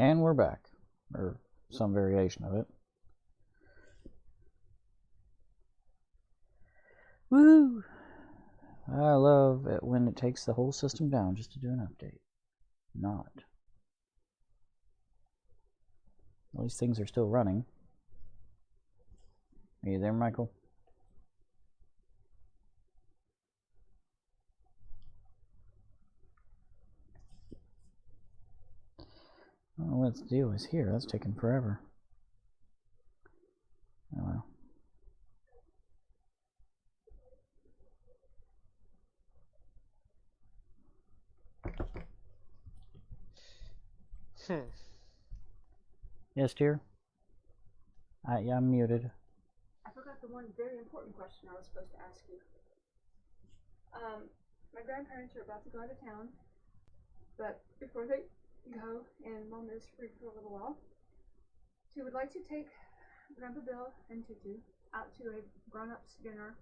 And we're back, or some variation of it. Woo! I love it when it takes the whole system down just to do an update. Not. At least things are still running. Are you there, Michael? Oh, what the deal is here? That's taking forever. Oh well. Yes, dear? Yeah, I'm muted. I forgot the one very important question I was supposed to ask you. My grandparents are about to go out of town, but before they go, and Mom is free for a little while, she would like to take Grandpa Bill and Tutu out to a grown-ups dinner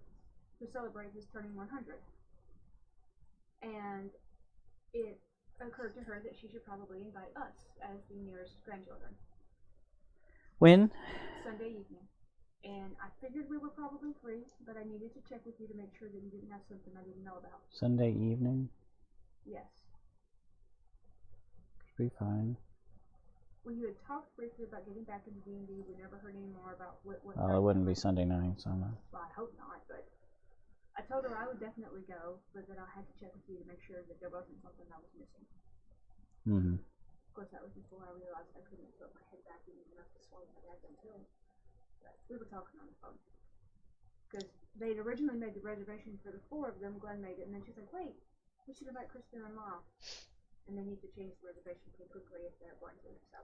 to celebrate his turning 100. And it occurred to her that she should probably invite us as the nearest grandchildren. When? Sunday evening. And I figured we were probably free, but I needed to check with you to make sure that you didn't have something I didn't know about. Sunday evening? Yes. Should be fine. Well, you had talked briefly about getting back into D&D. We never heard any more about what Well, it wouldn't be Sunday night, so no. Well, I hope not, but I told her I would definitely go, but that I had to check with you to make sure that there wasn't something I was missing. Mm-hmm. Of course, that was before I realized I couldn't put my head back in enough to swallow my dad's until. But we were talking on the phone. Because they'd originally made the reservation for the 4 of them. Glenn made it, and then she's like, wait, we should invite Kristen and Mom. And they need to change the reservation pretty quickly if they're going to. So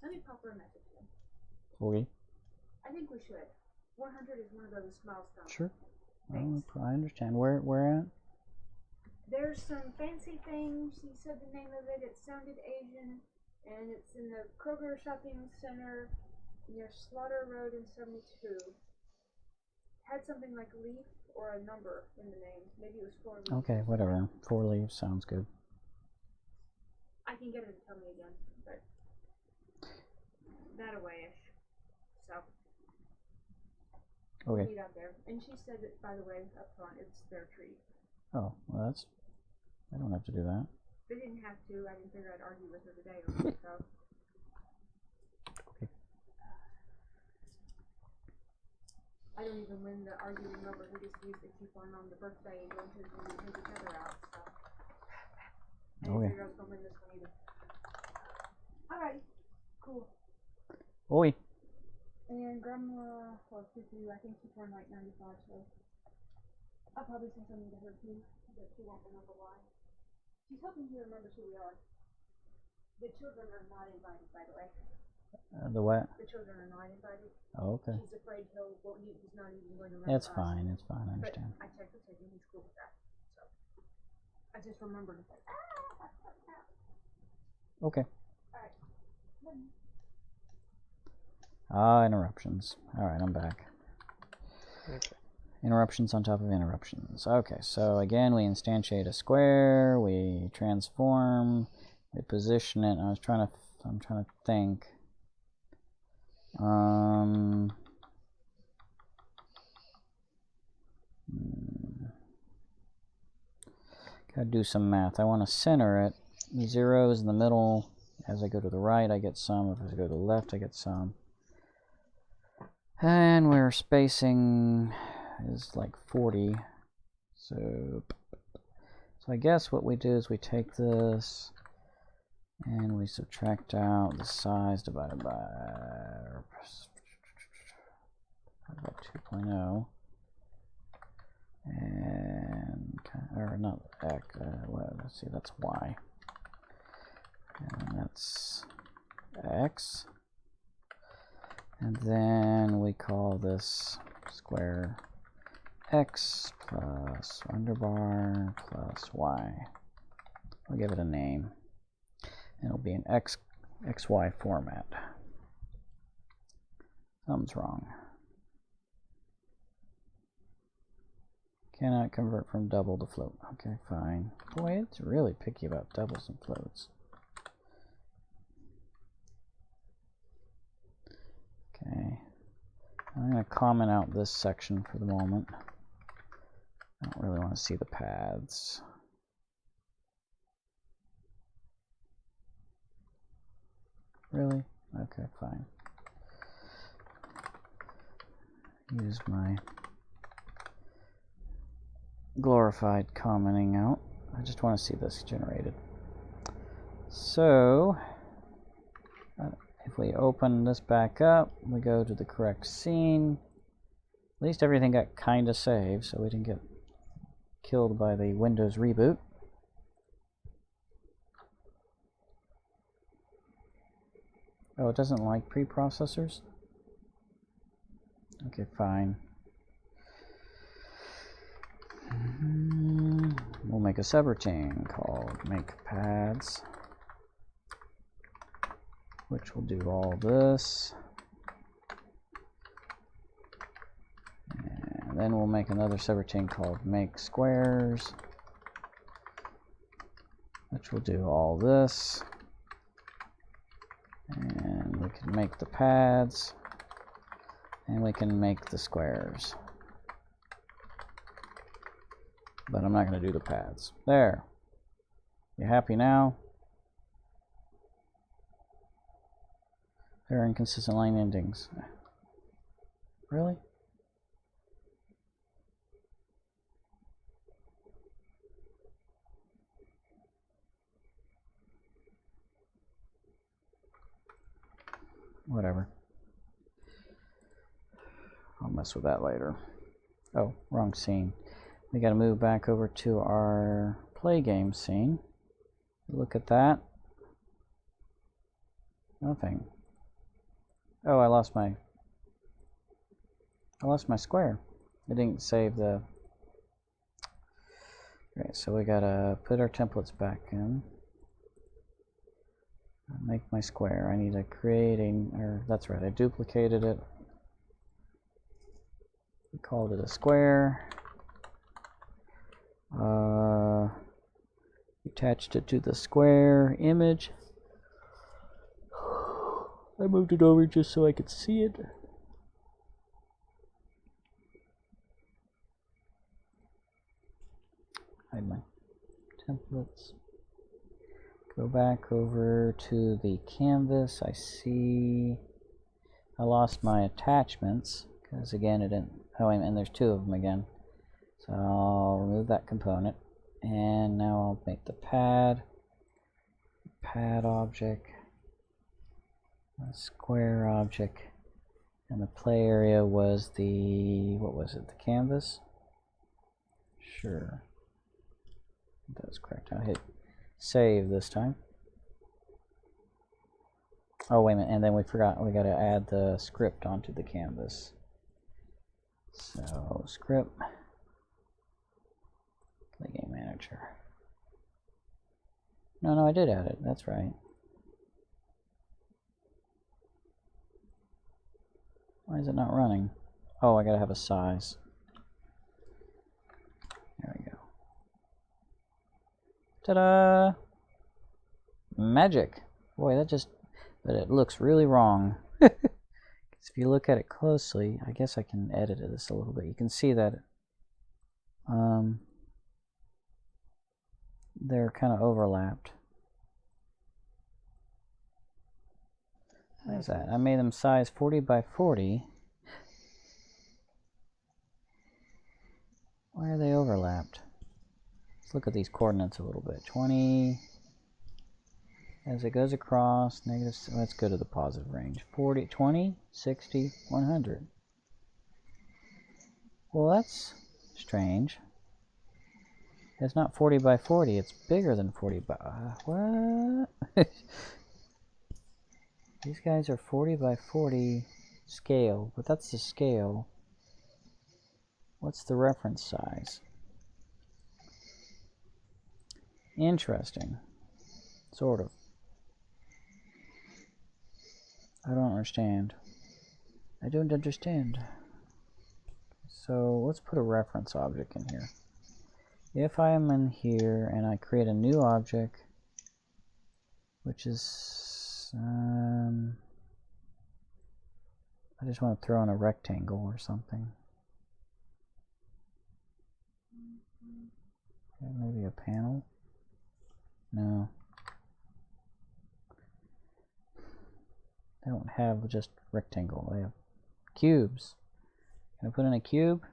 let me pop her a message then. Okay. I think we should. 100 is one of those milestones. Sure. I understand. Where at? There's some fancy things. He said the name of it. It sounded Asian. And it's in the Kroger Shopping Center near Slaughter Road in 72. Had something like leaf or a number in the name. Maybe it was 4 leaves. Okay, whatever. 4 leaves sounds good. I can get her to tell me again, but that away-ish. So okay. Meet out there. And she said that, by the way, up front, it's their treat. Oh, well, that's. I don't have to do that. They didn't have to. I didn't figure I'd argue with her today or so. Okay. I don't even win the arguing over who gets to use the coupon on the birthday and go to when we take each other out. So I didn't figure I was gonna win this one either. Alright, cool. Oi. And Grandma, well, Tutu, I think she turned like 95, so I'll probably say something to her too, but she won't remember why. She's hoping she remembers who we are. The children are not invited, by the way. The what? The children are not invited. Oh, okay. She's afraid he's not even going to remember It's us. fine, it's fine, I understand. But I checked with him, he's cool with that. So I just remembered to say, Okay. Alright. Interruptions. Alright, I'm back. Okay. Interruptions on top of interruptions. Okay, so again, we instantiate a square, we transform, we position it. I'm trying to think. Gotta do some math. I want to center it. 0 is in the middle. As I go to the right, I get some. If I go to the left, I get some. And we're spacing is like 40. So I guess what we do is we take this and we subtract out the size divided by 2.0. And, or not x, well, let's see, that's y. And that's x. And then we call this square x plus underbar plus y. We'll give it a name. And it'll be an XY format. Something's wrong. Cannot convert from double to float. Okay, fine. Boy, it's really picky about doubles and floats. going to comment out this section for the moment. I don't really want to see the paths. Really? Okay, fine. Use my glorified commenting out. I just want to see this generated. So, if we open this back up, we go to the correct scene. At least everything got kind of saved, so we didn't get killed by the Windows reboot. Oh, it doesn't like preprocessors? Okay, fine. We'll make a subroutine called make paths, which will do all this. And then we'll make another subroutine called make squares, which will do all this. And we can make the paths, and we can make the squares. But I'm not going to do the paths. There. You happy now? There are inconsistent line endings. Really? Whatever. I'll mess with that later. Oh, wrong scene. We got to move back over to our play game scene. Look at that. Nothing. Oh, I lost my square. I didn't save the... Okay, so we gotta put our templates back in. Make my square. I need to create or that's right, I duplicated it. We called it a square. Attached it to the square image. I moved it over just so I could see it. Hide my templates. Go back over to the canvas. I see I lost my attachments because again it didn't. Oh, and there's two of them again. So I'll remove that component, and now I'll make the pad object, a square object, and the play area was the, what was it, the canvas? Sure, that was correct. I'll hit save this time. Oh, wait a minute, and then we forgot, we got to add the script onto the canvas. So script, play game manager. No, I did add it, that's right. Why is it not running? Oh, I gotta have a size. There we go. Ta-da! Magic! Boy, that just... but it looks really wrong. If you look at it closely, I guess I can edit this a little bit. You can see that they're kind of overlapped. What is that? I made them size 40 by 40. Why are they overlapped? Let's look at these coordinates a little bit. 20, as it goes across, negative, let's go to the positive range. 40, 20, 60, 100. Well, that's strange. It's not 40 by 40, it's bigger than 40 by... what? These guys are 40 by 40 scale, but that's the scale. What's the reference size? Interesting. Sort of. I don't understand. I don't understand. So let's put a reference object in here. If I am in here and I create a new object, which is I just want to throw in a rectangle or something. Maybe a panel? No. They don't have just rectangle, they have cubes. Can I put in a cube?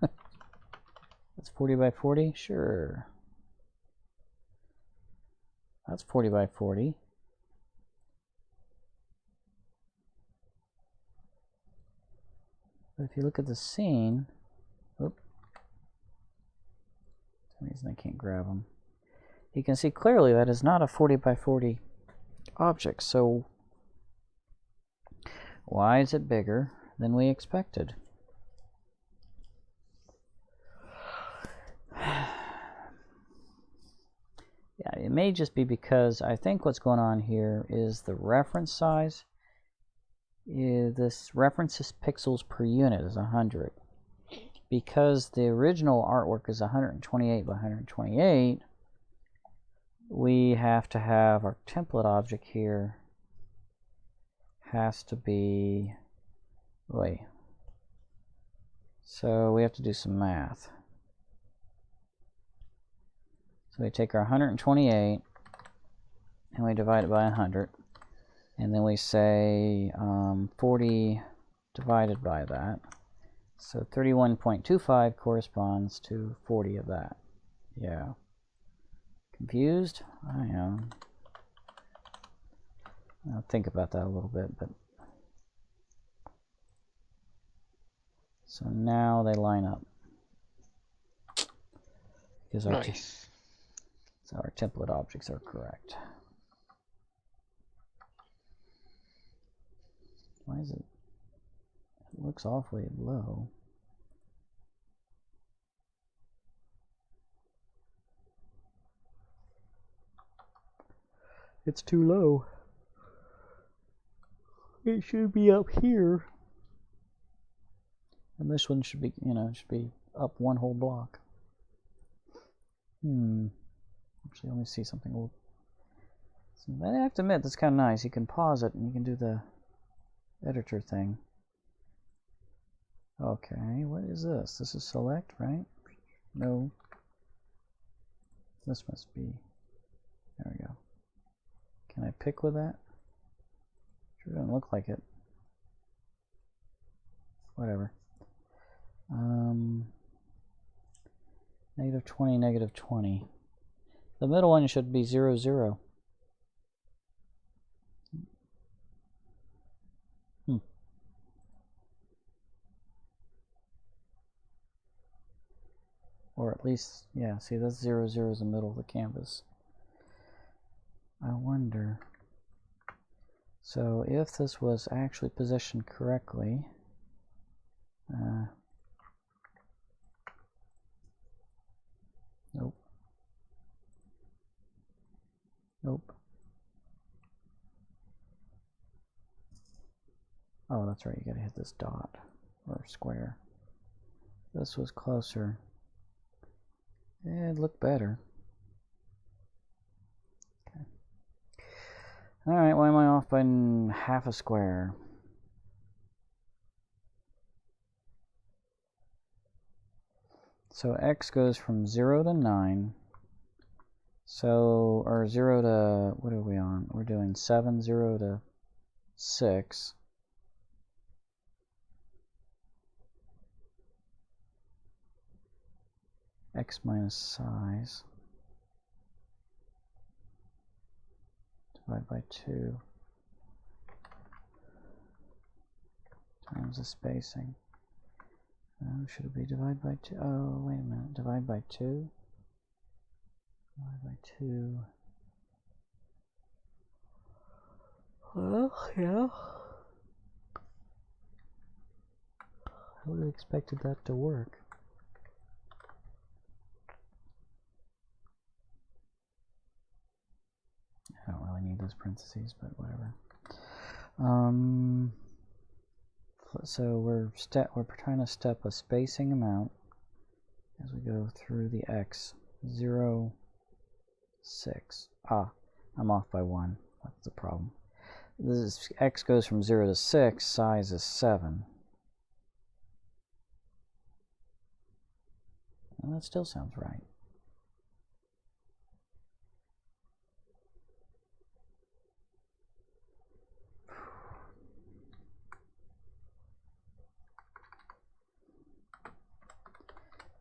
That's 40 by 40? Sure. That's 40 by 40. But if you look at the scene, for some reason I can't grab them. You can see clearly that is not a 40 by 40 object. So why is it bigger than we expected? Yeah, it may just be because I think what's going on here is the reference size. This references pixels per unit is 100. Because the original artwork is 128 by 128, we have to have our template object here has to be, wait, so we have to do some math. So we take our 128 and we divide it by 100, and then we say 40 divided by that. So 31.25 corresponds to 40 of that. Yeah. Confused? I am. I'll think about that a little bit, but so now they line up because our so our template objects are correct. Why is it? It looks awfully low. It's too low. It should be up here. And this one should be, should be up one whole block. Actually, let me see something. I have to admit, that's kind of nice. You can pause it and you can do the editor thing. Okay, what is this? This is select, right? No. This must be. There we go. Can I pick with that? Sure doesn't look like it. Whatever. Negative 20, negative 20. The middle one should be 0, 0. Or at least, yeah, see, that's 0, 0 is the middle of the canvas. I wonder. So if this was actually positioned correctly, nope. Nope. Oh, that's right, you gotta hit this dot or square. This was closer. It'd look better. Okay. Alright, why am I off by half a square? So x goes from 0 to 9. So, or 0 to, what are we on? We're doing 7, 0 to 6. X minus size. Divide by 2. Times the spacing. Should it be divide by 2? Oh, wait a minute. Divide by 2? Divide by 2. Well, yeah. I would have expected that to work. I don't really need those parentheses, but whatever. So we're trying to step a spacing amount as we go through the x. 0, 6. Ah, I'm off by 1. That's the problem. this x goes from 0 to 6, size is 7. Well, that still sounds right.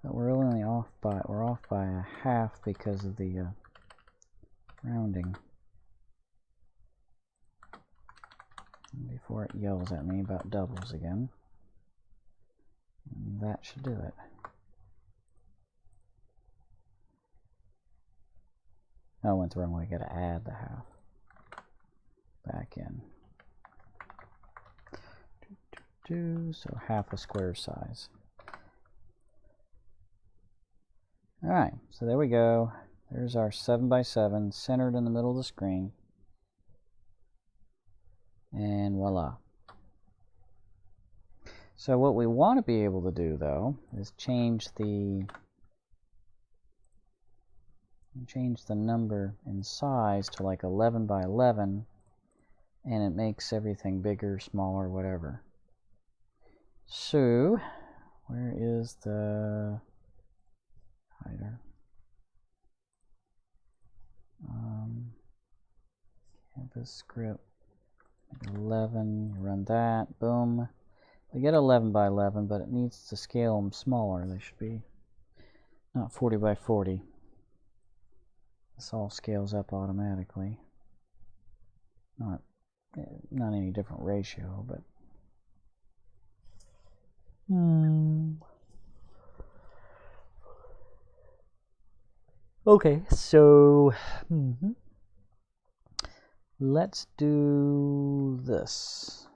But we're off by a half because of the rounding. Before it yells at me about doubles again. And that should do it. Oh, I went the wrong way. Got to add the half back in. So half a square size. Alright, so there we go. There's our 7 by 7 centered in the middle of the screen. And voila. So what we want to be able to do, though, is change the number in size to like 11 by 11, and it makes everything bigger, smaller, whatever. So, where is the hider? Canvas script 11. You run that. Boom. We get 11 by 11, but it needs to scale them smaller. They should be not 40 by 40. This all scales up automatically. Not any different ratio, but okay, so let's do this.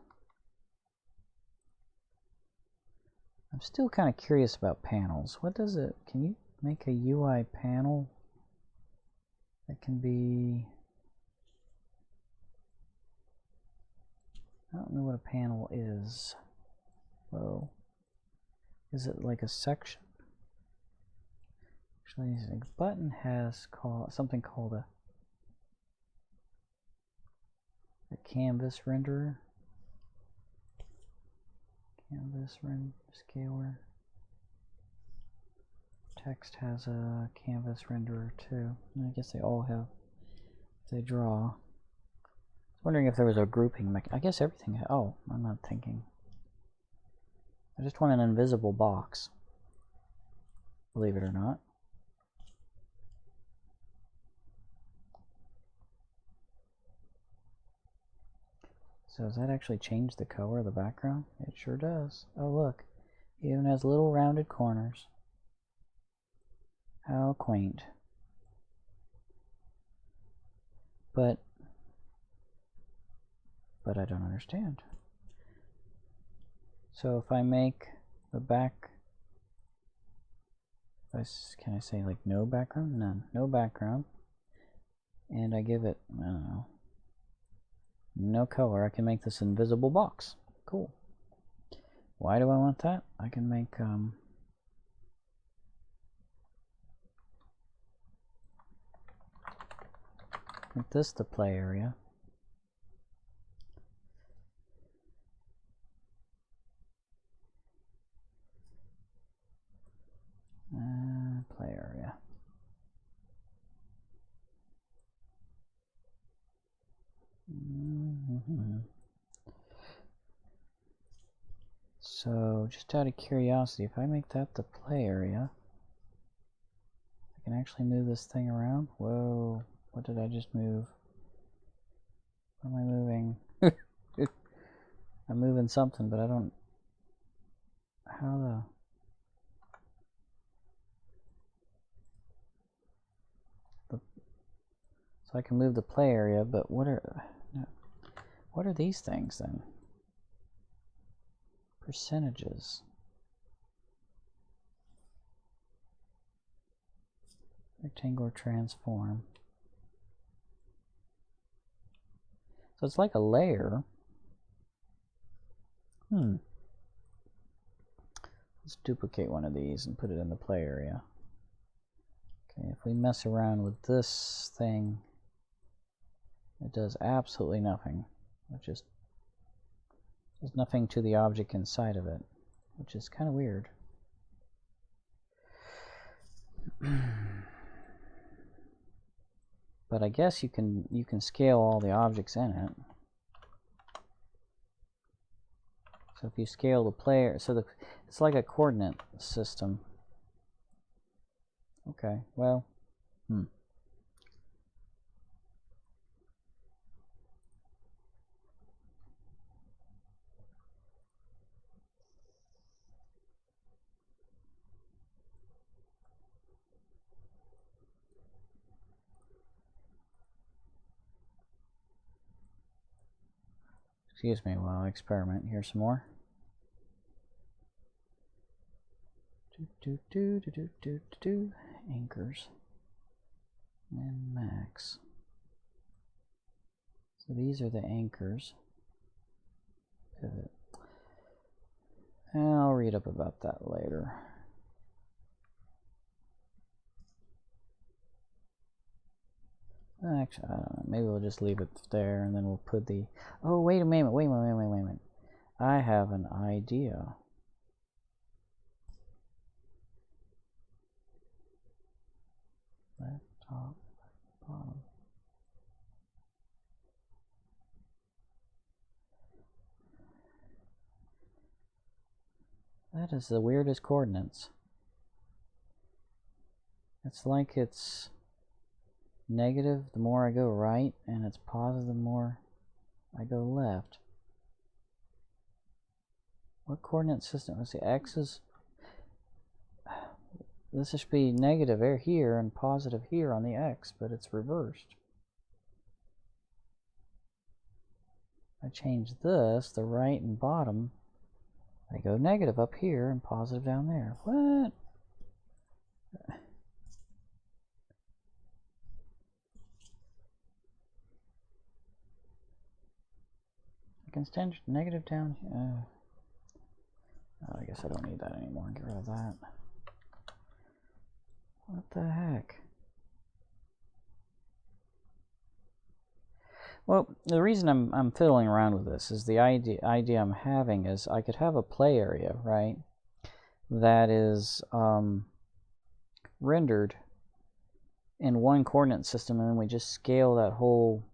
I'm still kind of curious about panels. What does it, can you make a UI panel that can be, I don't know what a panel is. Whoa. Is it like a section? Actually, a button has something called a canvas renderer. Canvas scaler. Text has a canvas renderer too. I guess they all have. They draw. I was wondering if there was a grouping mechanism. I guess everything. Oh, I'm not thinking. I just want an invisible box. Believe it or not. So does that actually change the color of the background? It sure does. Oh look, it even has little rounded corners. How quaint. But I don't understand. So if I make the back, can I say like no background? None. No background. And I give it, I don't know, no color, I can make this invisible box. Cool. Why do I want that? I can make this the play area. Play area. So, just out of curiosity, if I make that the play area, I can actually move this thing around. Whoa, what did I just move? What am I moving? I'm moving something, but I don't... How the... So I can move the play area, but what are these things then? Percentages. Rectangular transform. So it's like a layer. Let's duplicate one of these and put it in the play area. Okay, if we mess around with this thing, it does absolutely nothing. which is there's nothing to the object inside of it, which is kind of weird. But I guess you can scale all the objects in it. So if you scale the player, so it's like a coordinate system. Okay, well, excuse me while I experiment here some more. Anchors and max. So these are the anchors. Pivot. And I'll read up about that later. Actually, I don't know. Maybe we'll just leave it there, and then we'll put the. Oh, wait a minute! Wait a minute! I have an idea. Left, top, bottom. That is the weirdest coordinates. It's like it's negative the more I go right, and it's positive the more I go left. What coordinate system? Let's see, X is. This should be negative here and positive here on the X, but it's reversed. I change this, the right and bottom. I go negative up here and positive down there. What? I can stand negative down here. Oh, I guess I don't need that anymore. Get rid of that. What the heck? Well, the reason I'm fiddling around with this is the idea I'm having is I could have a play area, right, that is rendered in one coordinate system, and then we just scale that whole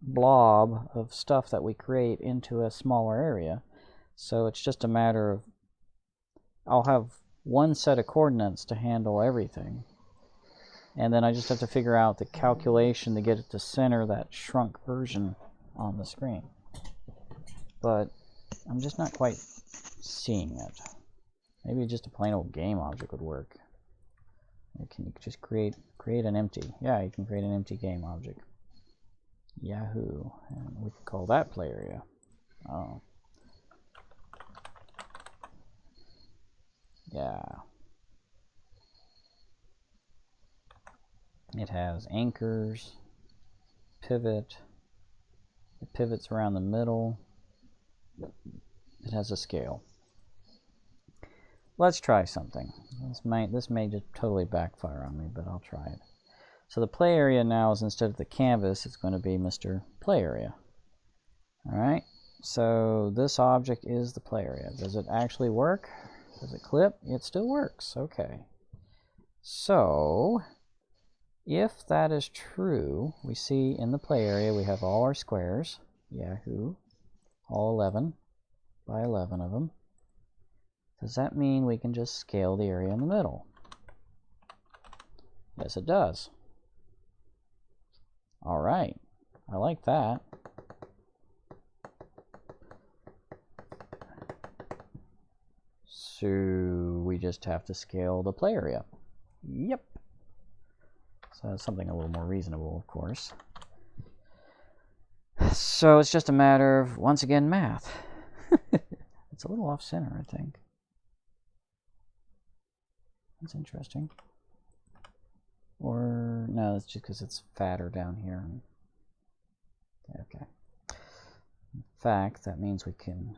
blob of stuff that we create into a smaller area. So it's just a matter of I'll have one set of coordinates to handle everything, and then I just have to figure out the calculation to get it to center that shrunk version on the screen. But I'm just not quite seeing it. Maybe just a plain old game object would work. Can you just create an empty? Yeah, you can create an empty game object. Yahoo! And we can call that play area. Oh. Yeah. It has anchors, pivot. It pivots around the middle. It has a scale. Let's try something. This may just totally backfire on me, but I'll try it. So the play area now is, instead of the canvas, it's going to be Mr. Play Area. Alright, so this object is the play area. Does it actually work? Does it clip? It still works. Okay. So, if that is true, we see in the play area we have all our squares. Yahoo! All 11 by 11 of them. Does that mean we can just scale the area in the middle? Yes, it does. All right, I like that. So we just have to scale the play area. Yep. So that's something a little more reasonable, of course. So it's just a matter of, once again, math. It's a little off center, I think. That's interesting. Or, no, it's just because it's fatter down here. Okay. In fact, that means we can...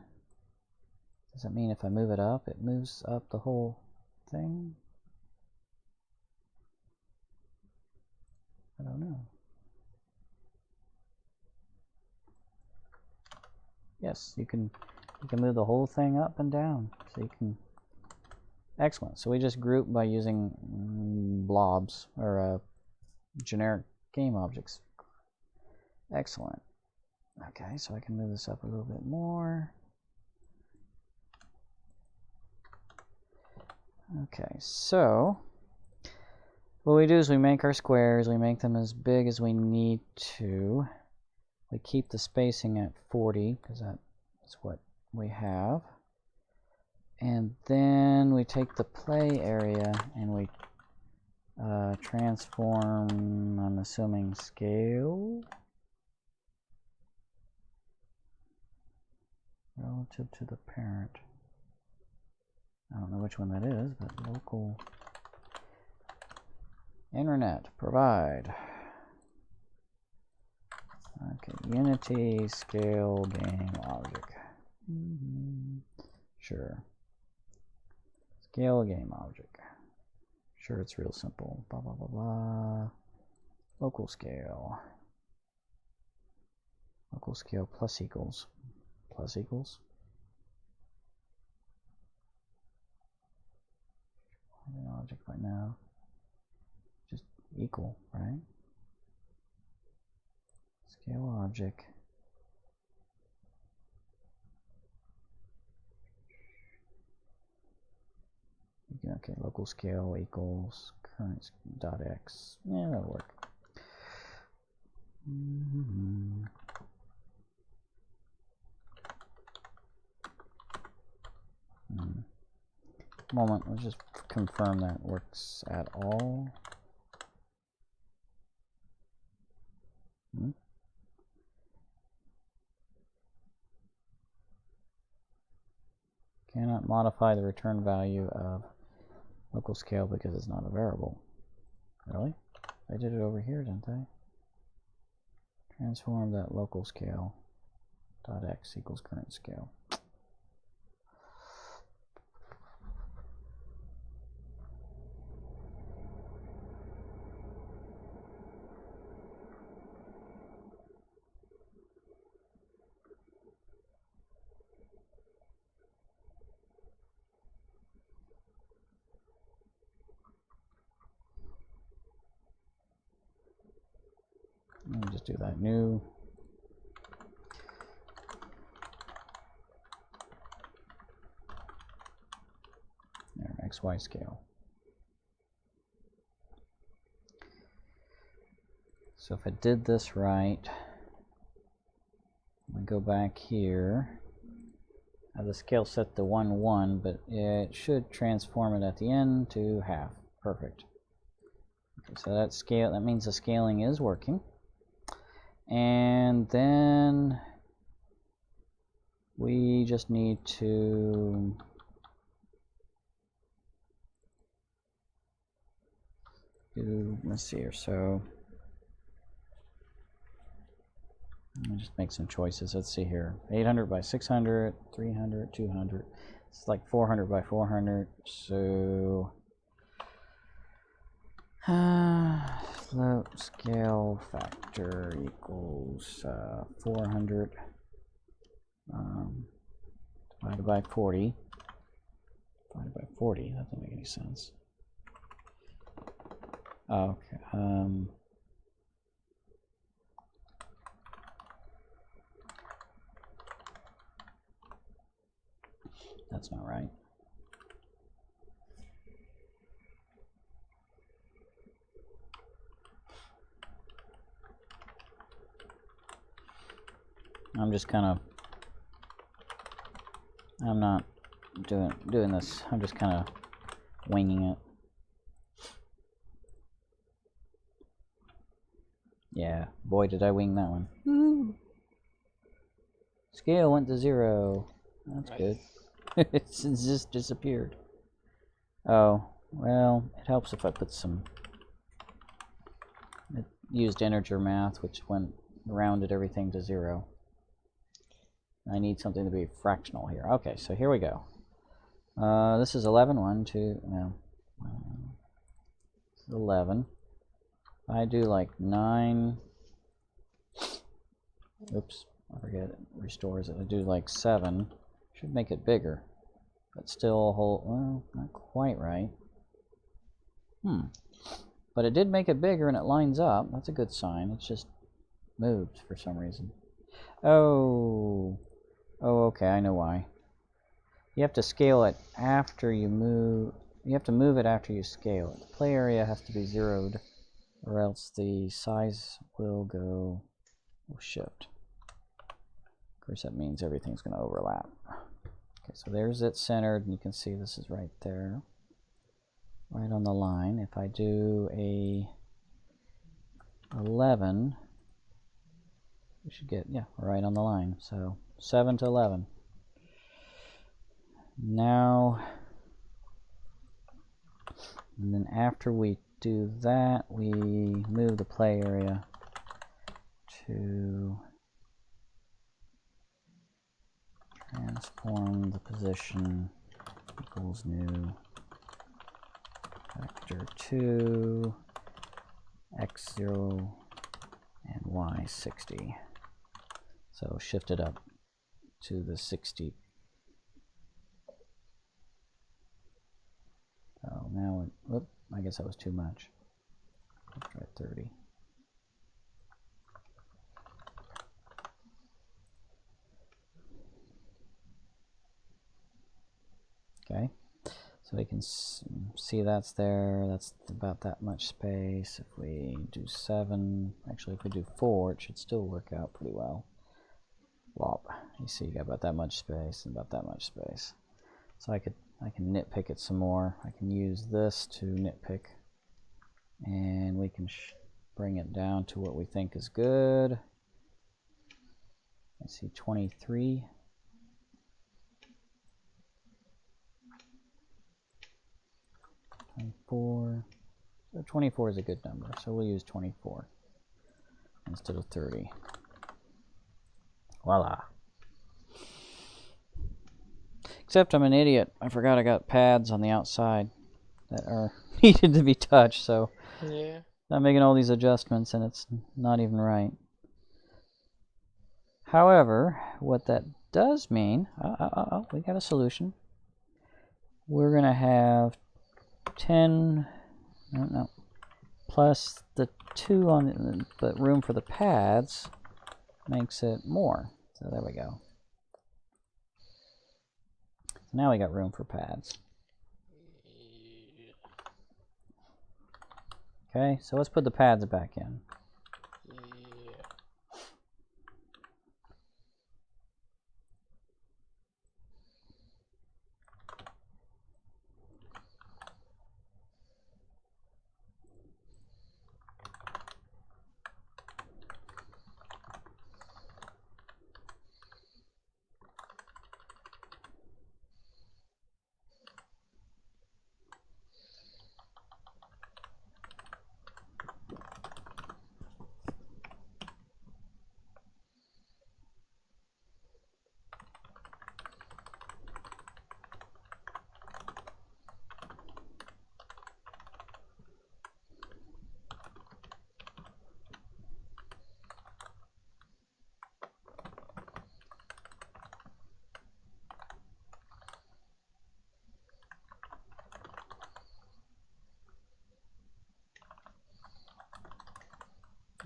Does that mean if I move it up, it moves up the whole thing? I don't know. Yes, you can move the whole thing up and down. So you can. Excellent. So we just group by using blobs or generic game objects. Excellent. Okay, so I can move this up a little bit more. Okay, so what we do is we make our squares, we make them as big as we need to. We keep the spacing at 40 because that's what we have. And then we take the play area and we transform, I'm assuming, scale relative to the parent. I don't know which one that is, but local internet provide. Okay, Unity scale game object. Sure. Scale game object. Sure, it's real simple. Blah blah blah blah. Local scale. Local scale plus equals. Plus equals. An object right now. Just equal, right? Scale object. Okay, local scale equals current dot x. Yeah, that'll work. Moment, let's just confirm that works at all. Cannot modify the return value of local scale because it's not a variable. Really? They did it over here, didn't they? Transform that local scale dot x equals current scale. Let me just do that new. There, XY scale. So if I did this right, I go back here. I have the scale set to 1, 1, but it should transform it at the end to half. Perfect. Okay, so that means the scaling is working. And then we just need to do, let's see here, so let me just make some choices. Let's see here, 800 by 600, 300, 200. It's like 400 by 400, so slope scale factor equals 400 divided by 40. Divided by 40, that doesn't make any sense. Okay. That's not right. I'm just kind of, I'm not doing this. I'm just kind of winging it. Yeah, boy, did I wing that one. Woo. Scale went to 0. That's good. It's just disappeared. Oh, well, it helps if I put some. It used integer math, which rounded everything to 0. I need something to be fractional here. Okay, so here we go. This is 11. 1, 2, no. This is 11. I do like 9. Oops, I forget, it restores it. I do like 7. Should make it bigger. But still hold, well, not quite right. But it did make it bigger and it lines up. That's a good sign. It's just moved for some reason. Oh, okay, I know why. You have to scale it after you move. You have to move it after you scale it. The play area has to be zeroed, or else the size will shift. Of course, that means everything's going to overlap. Okay, so there's it centered, and you can see this is right there, right on the line. If I do a 11, we should get, yeah, right on the line. So 7 to 11. Now, and then after we do that, we move the play area to transform the position equals new vector 2 x0 and y 60. So shift it up to the 60. Oh, now it, whoop, I guess that was too much. Let's try 30. Okay, so we can see that's there. That's about that much space. If we do 7, actually if we do 4, it should still work out pretty well. Wop. You see you got about that much space and about that much space. So I can nitpick it some more. I can use this to nitpick, and we can bring it down to what we think is good. I see 23. 24. So 24 is a good number, so we'll use 24 instead of 30. Voila. Except I'm an idiot. I forgot I got pads on the outside that are needed to be touched, so yeah. I'm making all these adjustments and it's not even right. However, what that does mean, we got a solution. We're going to have 10, no, plus the 2 on the room for the pads makes it more. So there we go. So now we got room for pads. Okay, so let's put the pads back in.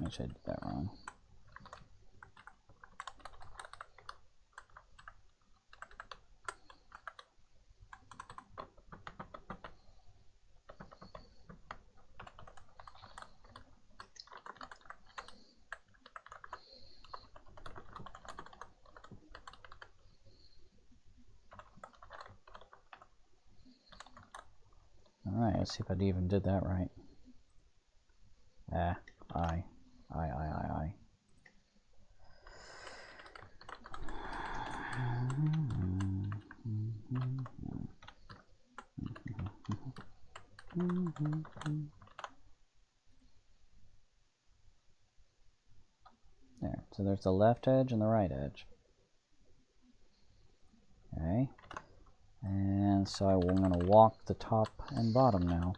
Actually, I did that wrong. Alright, let's see if I even did that right. I. There, so there's the left edge and the right edge. Okay, and so I'm going to walk the top and bottom now.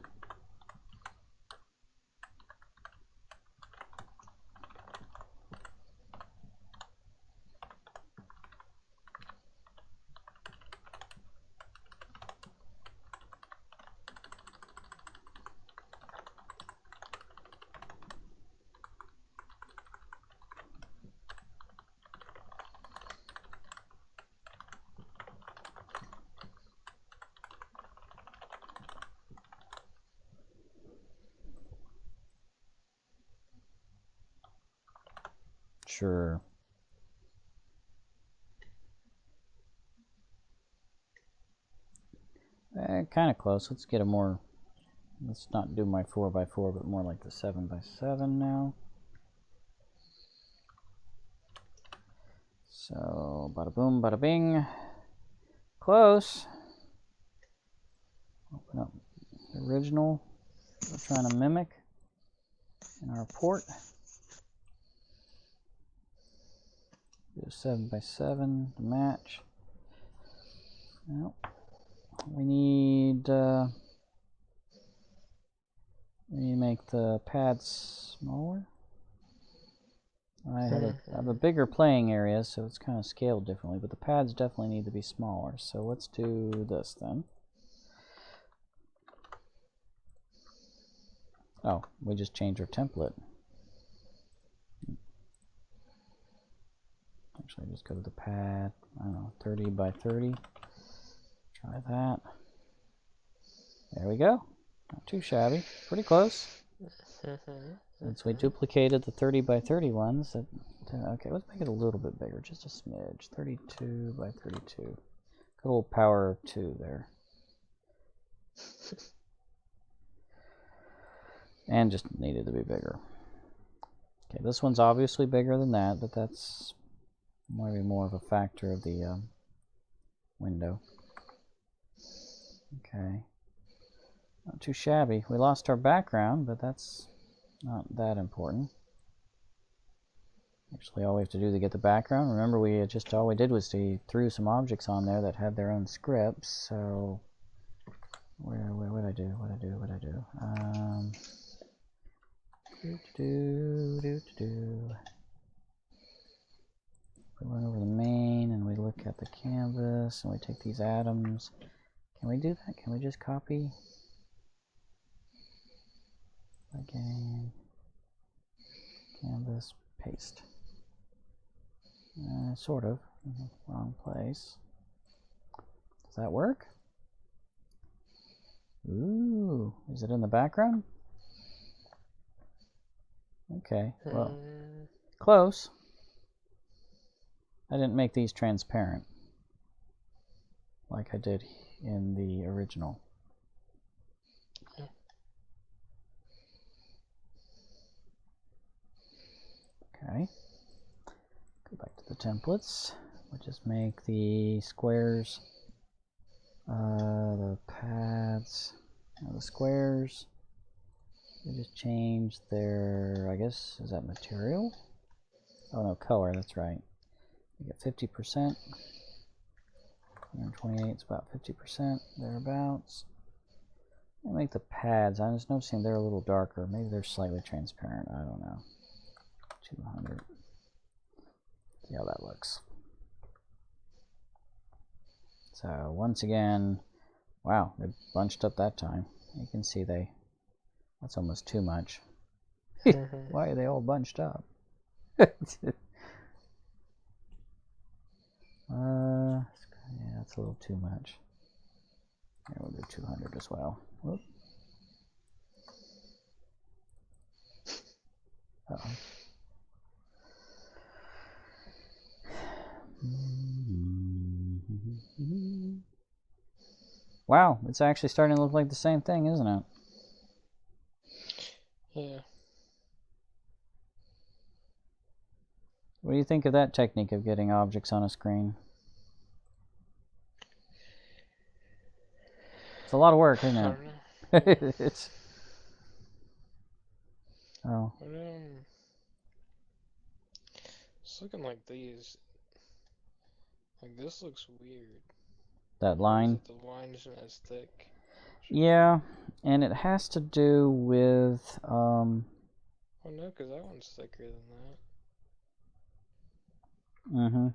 sure. Kind of close. Let's get a more... Let's not do my 4x4, but more like the 7x7 now. So, bada boom, bada bing. Close. Open up the original we're trying to mimic in our port. Do a 7x7 to match. Well, we need to make the pads smaller. I have a bigger playing area, so it's kind of scaled differently, but the pads definitely need to be smaller. So let's do this then. Oh, we just changed our template. Actually, just go to the pad, I don't know, 30 by 30. Try that. There we go. Not too shabby. Pretty close. Since we duplicated the 30 by 30 ones, okay, let's make it a little bit bigger, just a smidge. 32 by 32. Good old power of 2 there. And just needed to be bigger. Okay, this one's obviously bigger than that, but that's maybe more of a factor of the window. Okay. Not too shabby. We lost our background, but that's not that important. Actually, all we have to do to get the background, remember all we did was we threw some objects on there that had their own scripts, so what'd I do? We run over the main and we look at the canvas and we take these atoms. Can we do that? Can we just copy? Again, canvas, paste. Sort of. Wrong place. Does that work? Ooh, is it in the background? Okay, well, close. I didn't make these transparent like I did in the original. Okay, go back to the templates. We'll just make the squares, the pads, the squares. We just change their, I guess, is that material? Oh no, color, that's right. We get 50%. 128 is about 50%, thereabouts. I'll make the pads, I'm just noticing they're a little darker. Maybe they're slightly transparent, I don't know. 200. See how that looks. So once again, wow, they bunched up that time. You can see that's almost too much. Why are they all bunched up? Yeah, that's a little too much. Yeah, we'll do 200 as well. Whoop. Uh-oh. Wow, it's actually starting to look like the same thing, isn't it? Yeah. What do you think of that technique of getting objects on a screen? It's a lot of work, isn't it? It's... Oh. It's looking like these. Like this looks weird. That line? The line isn't as thick. Yeah, and it has to do with Oh no, because that one's thicker than that. Mm-hmm.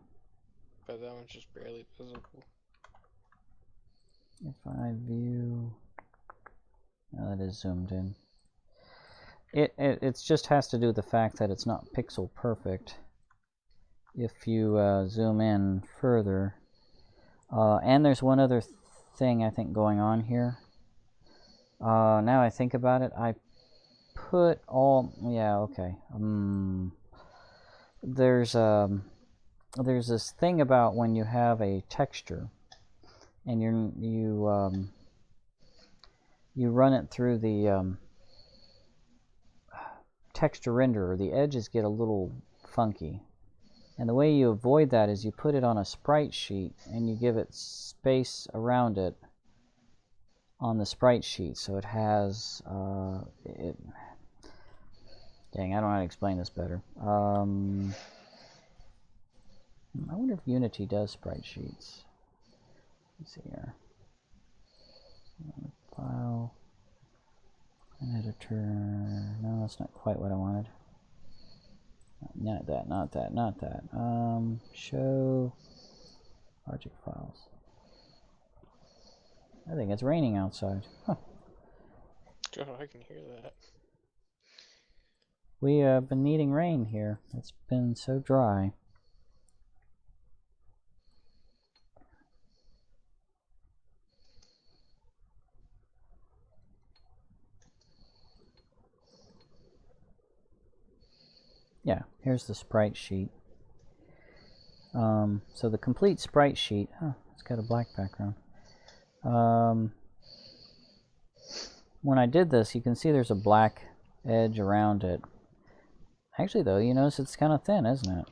But that one's just barely visible. If I view... Oh, that is zoomed in. It just has to do with the fact that it's not pixel perfect. If you zoom in further. And there's one other thing I think going on here. Now I think about it, I put all... Yeah, okay. there's this thing about when you have a texture and you run it through the texture renderer, the edges get a little funky. And the way you avoid that is you put it on a sprite sheet and you give it space around it on the sprite sheet, so it has dang, I don't know how to explain this better. I wonder if Unity does sprite sheets. Let's see here. File, an editor. No, that's not quite what I wanted. Not that, not that, not that. Show project files. I think it's raining outside. Huh. Oh, I can hear that. We have been needing rain here. It's been so dry. Yeah, here's the sprite sheet. So the complete sprite sheet, it's got a black background. When I did this, you can see there's a black edge around it. Actually, though, you notice it's kind of thin, isn't it?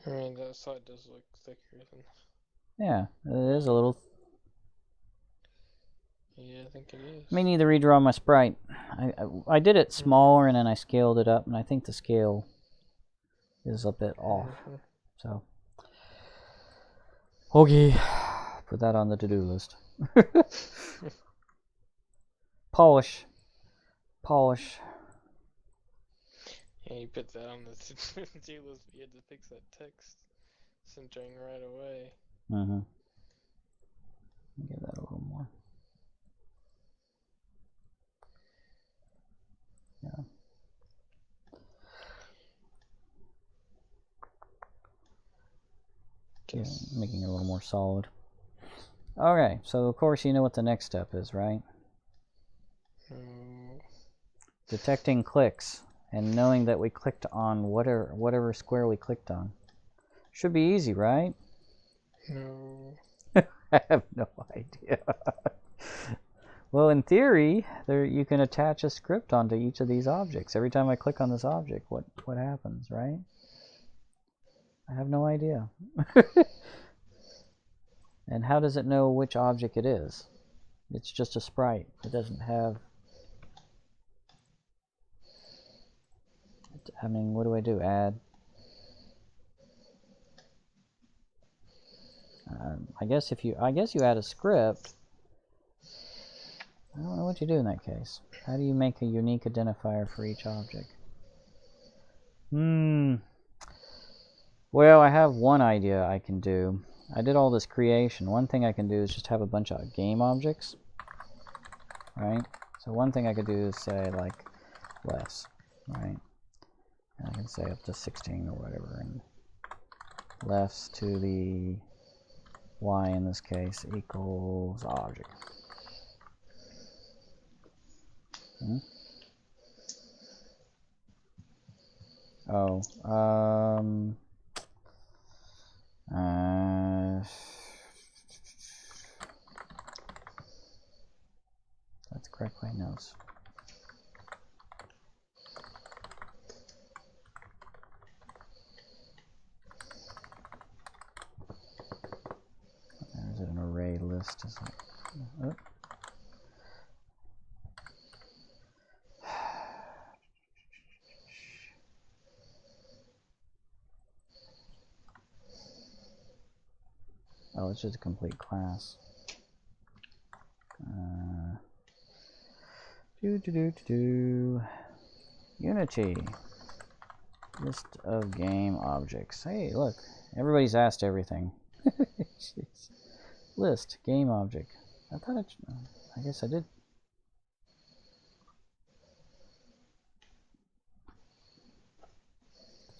I mean, that side does look thicker than... Yeah, it is a little... Yeah, I think it is. I may need to redraw my sprite. I did it smaller and then I scaled it up, and I think the scale is a bit off. So, okay, put that on the to-do list. Polish. Yeah, you put that on the to-do list, but you had to fix that text centering right away. Give that a little more. Yeah. Yeah, making it a little more solid. Okay, so of course you know what the next step is, right? Detecting clicks and knowing that we clicked on whatever square we clicked on. Should be easy, right? No. I have no idea. Well, in theory, you can attach a script onto each of these objects. Every time I click on this object, what happens, right? I have no idea. And how does it know which object it is? It's just a sprite. It doesn't have... I mean, what do I do? Add? I guess you add a script. I don't know what you do in that case. How do you make a unique identifier for each object? Well, I have one idea I can do. I did all this creation. One thing I can do is just have a bunch of game objects, right? So one thing I could do is say like less, right? And I can say up to 16 or whatever, and less to the y in this case equals object. Oh, that's the correct way, notes. There's an array list, isn't it? Oh. Oh, it's just a complete class. Unity. List of game objects. Hey, look. Everybody's asked everything. List. Game object. I guess I did.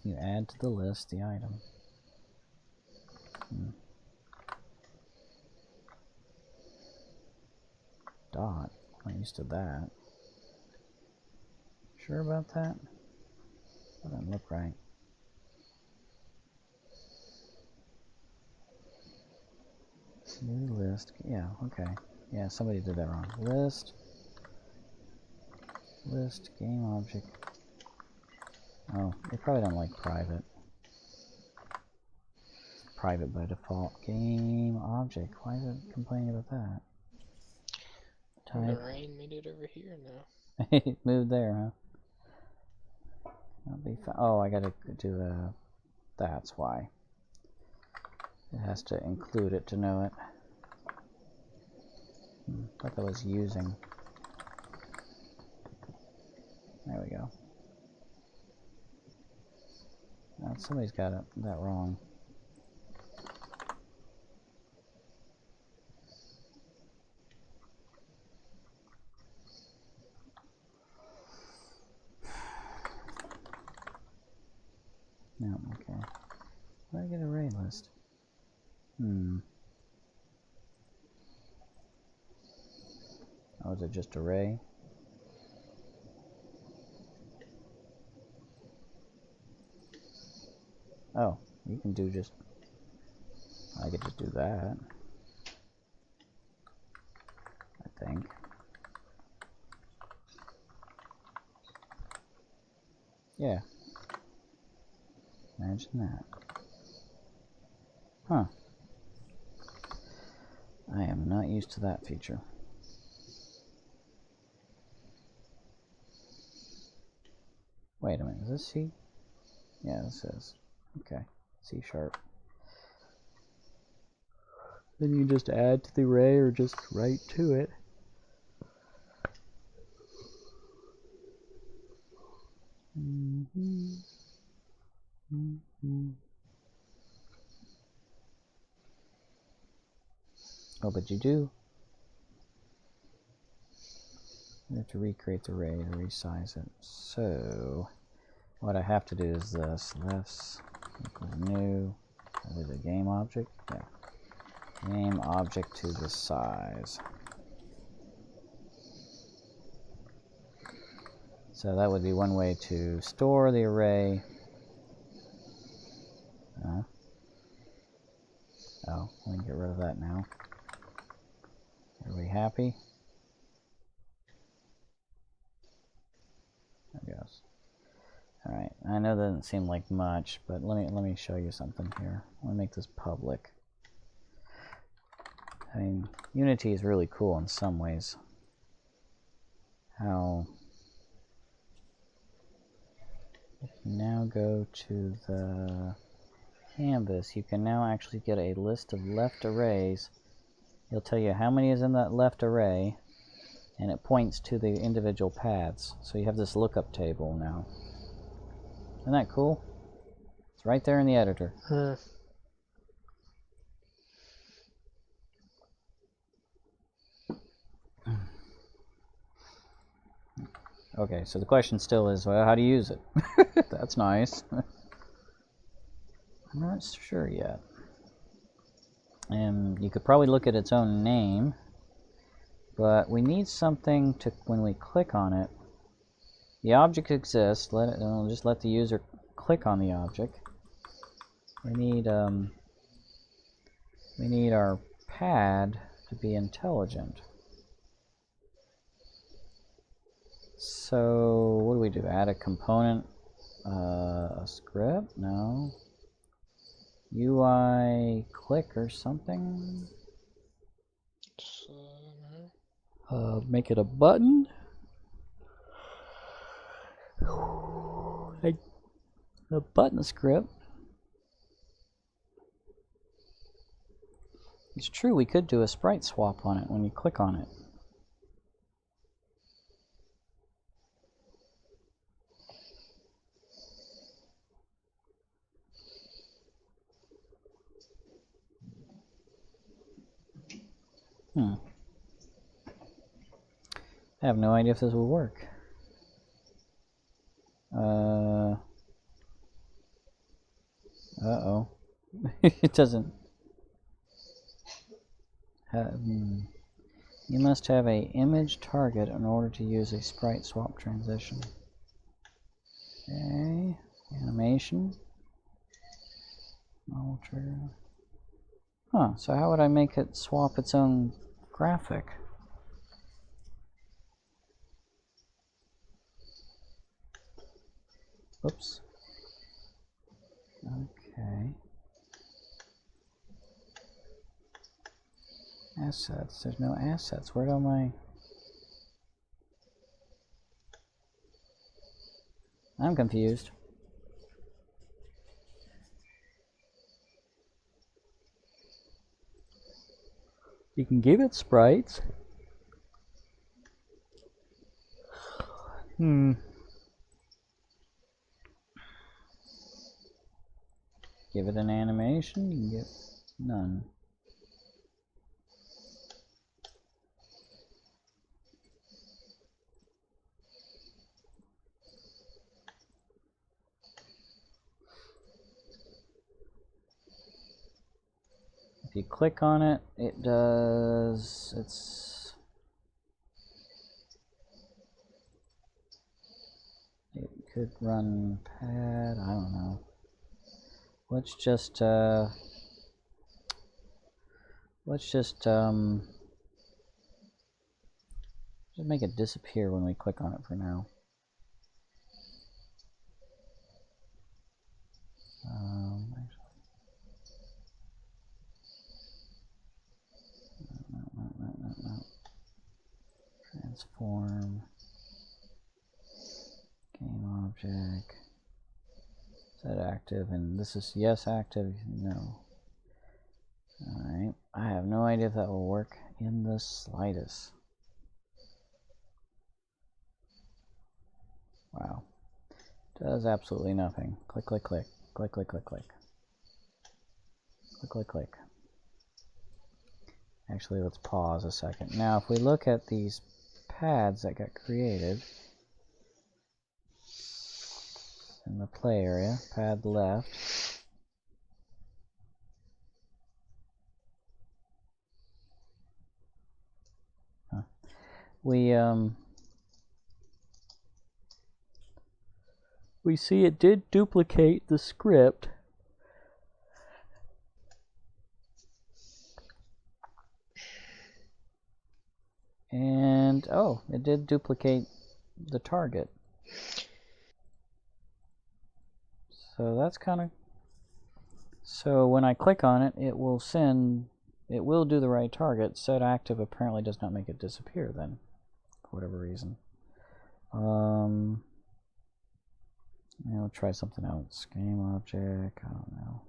You add to the list the item. Dot. I'm not used to that. Sure about that? That doesn't look right. New list. Yeah, okay. Yeah, somebody did that wrong. List. List, game object. Oh, they probably don't like private. Private by default. Game object. Why is it complaining about that? The Type. rain made it over here now. It moved there, huh? That'll be oh, I gotta do a... That's why. It has to include it to know it. Thought that was using. There we go. Now, somebody's got that wrong. No, okay. Where did I get array list? Oh, is it just array? Oh, you can do just... I could just do that. I think. Yeah. Imagine that. Huh. I am not used to that feature. Wait a minute, is this C? Yeah, this is. Okay, C sharp. Then you just add to the array or just write to it. Oh, but you do. You have to recreate the array to resize it. So, what I have to do is this. This equals new. Is it a game object? Yeah. Game object to the size. So that would be one way to store the array. Oh, let me get rid of that now. Are we happy? There goes. Alright, I know that doesn't seem like much, but let me show you something here. Let me make this public. I mean, Unity is really cool in some ways. How if you now go to the canvas, you can now actually get a list of left arrays. It'll tell you how many is in that left array, and it points to the individual paths. So you have this lookup table now. Isn't that cool? It's right there in the editor. Okay, so the question still is, well, how do you use it? That's nice. I'm not sure yet. And you could probably look at its own name, but we need something to, when we click on it, the object exists, we'll just let the user click on the object. We need our pad to be intelligent. So what do we do? Add a component, a script? No. UI click or something? Make it a button? A button script. It's true, we could do a sprite swap on it when you click on it. I have no idea if this will work. Uh-oh. It doesn't have... You must have a image target in order to use a sprite swap transition. Okay. Animation. Model trigger. Huh, so how would I make it swap its own graphic? Oops. Okay. Assets. There's no assets. Where'd all my... I'm confused. You can give it sprites. Give it an animation, you can get none. If you click on it, it does... It could run pad, I don't know. Let's just make it disappear when we click on it for now. No. Transform. Game object. Set active, and this is yes active, no. Alright, I have no idea if that will work in the slightest. Wow. Does absolutely nothing. Click, click, click. Click, click, click, click. Click, click, click. Actually, let's pause a second. Now, if we look at these pads that got created in the play area, pad left. Huh. We see it did duplicate the script. And, oh, it did duplicate the target. So that's kind of... So when I click on it, it will do the right target. Set active apparently does not make it disappear then, for whatever reason. We'll try something else. Game object, I don't know.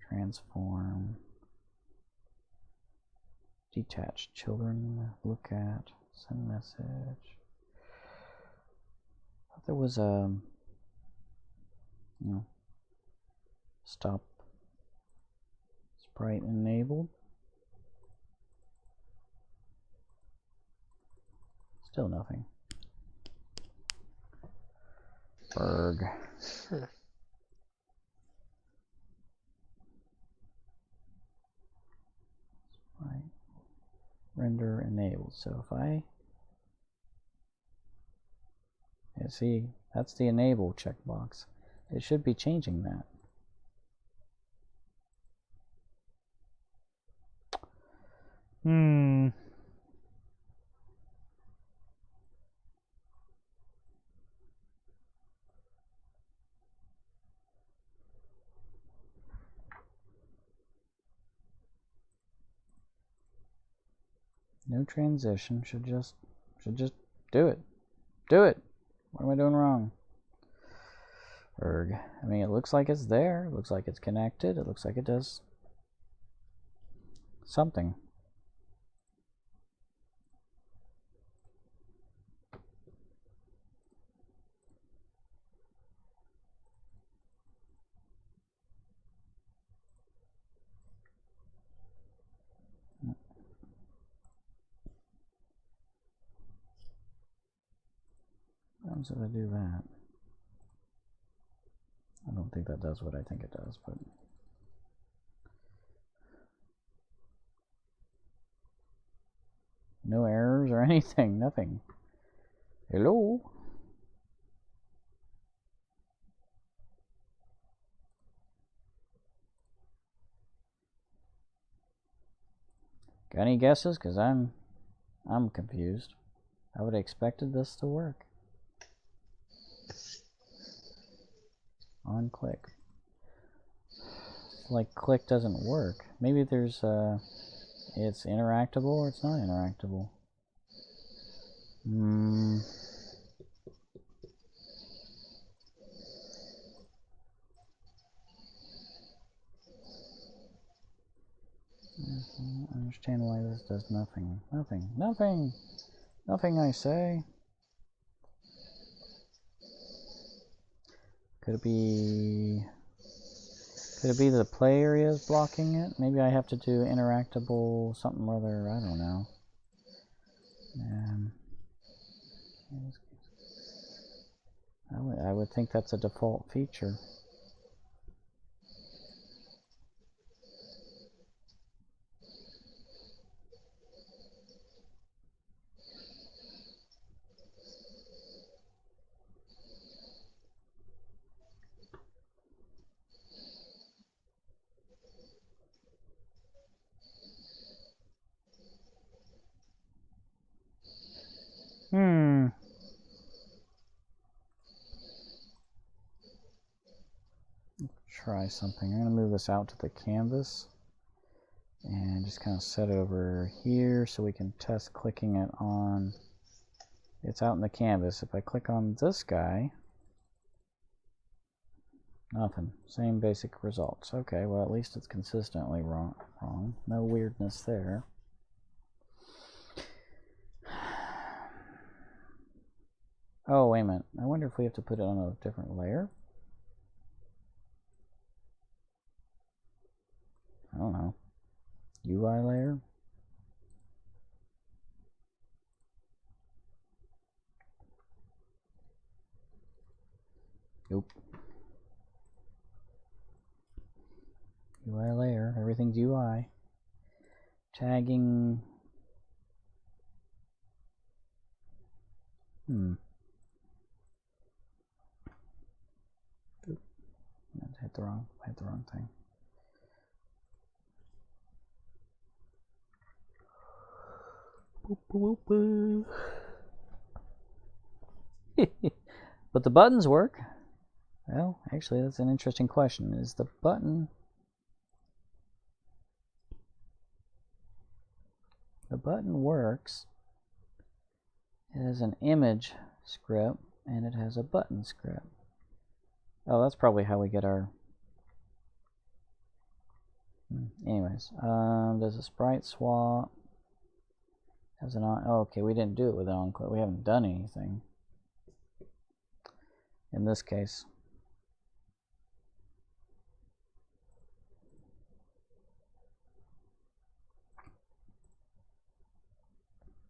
Transform. Detach children, look at, send message. I thought there was a, stop sprite enabled. Still nothing. Berg. Right. Render enabled. So if I see, that's the enable checkbox. It should be changing that. No transition. Should just do it. Do it. What am I doing wrong? Erg. I mean, it looks like it's there. It looks like it's connected. It looks like it does something. What happens if I do that? I don't think that does what I think it does, but... No errors or anything, nothing. Hello? Got any guesses? Because I'm confused. I would have expected this to work. On click. Like click doesn't work. Maybe there's it's interactable or it's not interactable. I don't understand why this does nothing. Nothing, I say. Could it be the play area is blocking it? Maybe I have to do interactable something or other, I don't know. I would think that's a default feature. Try something. I'm going to move this out to the canvas and just kind of set it over here so we can test clicking it on. It's out in the canvas. If I click on this guy, nothing. Same basic results. Okay, well at least it's consistently wrong. No weirdness there. Oh, wait a minute. I wonder if we have to put it on a different layer. I don't know. UI layer? Nope. UI layer. Everything's UI. Tagging. I hit the wrong thing. But the buttons work. Well, actually, that's an interesting question. Is the button... The button works. It has an image script, and it has a button script. Oh, that's probably how we get our... Anyways, does a sprite swap? Has an on... Oh, okay, we didn't do it with on-click. We haven't done anything. In this case.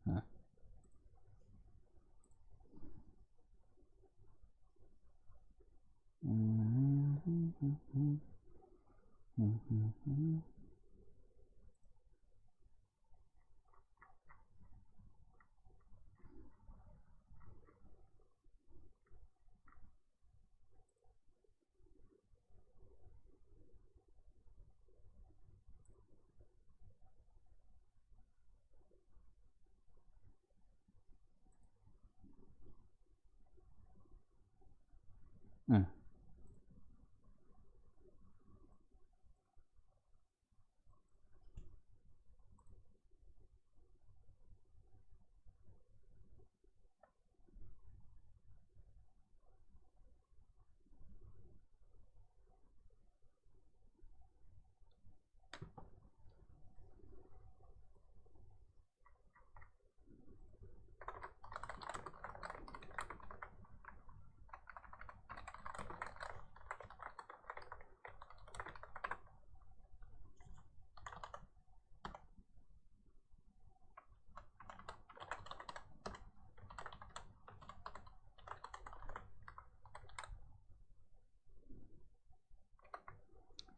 Huh.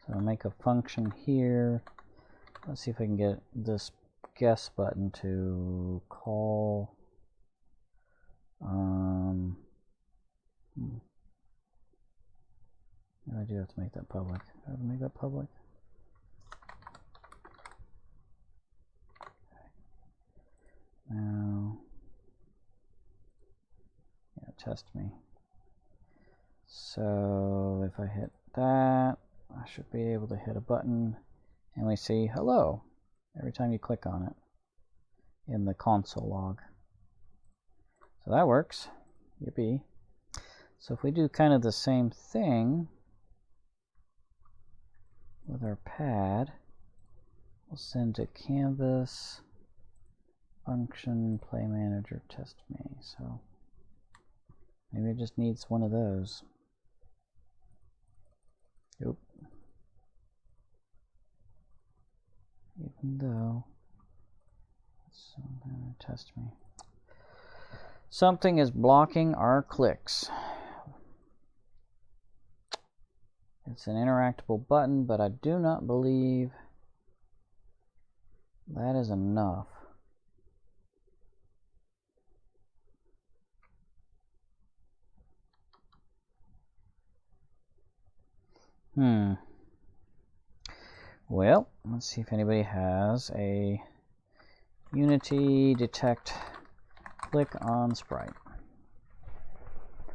So I'll make a function here. Let's see if I can get this guess button to call. I do have to make that public. Do I have to make that public? test me. So if I hit that, I should be able to hit a button and we see hello every time you click on it in the console log. So that works. Yippee. So if we do kind of the same thing with our pad, we'll send to canvas function play manager test me. So maybe it just needs one of those. Oop. Even though so test me. Something is blocking our clicks. It's an interactable button, but I do not believe that is enough. Well, let's see if anybody has a Unity detect click on sprite.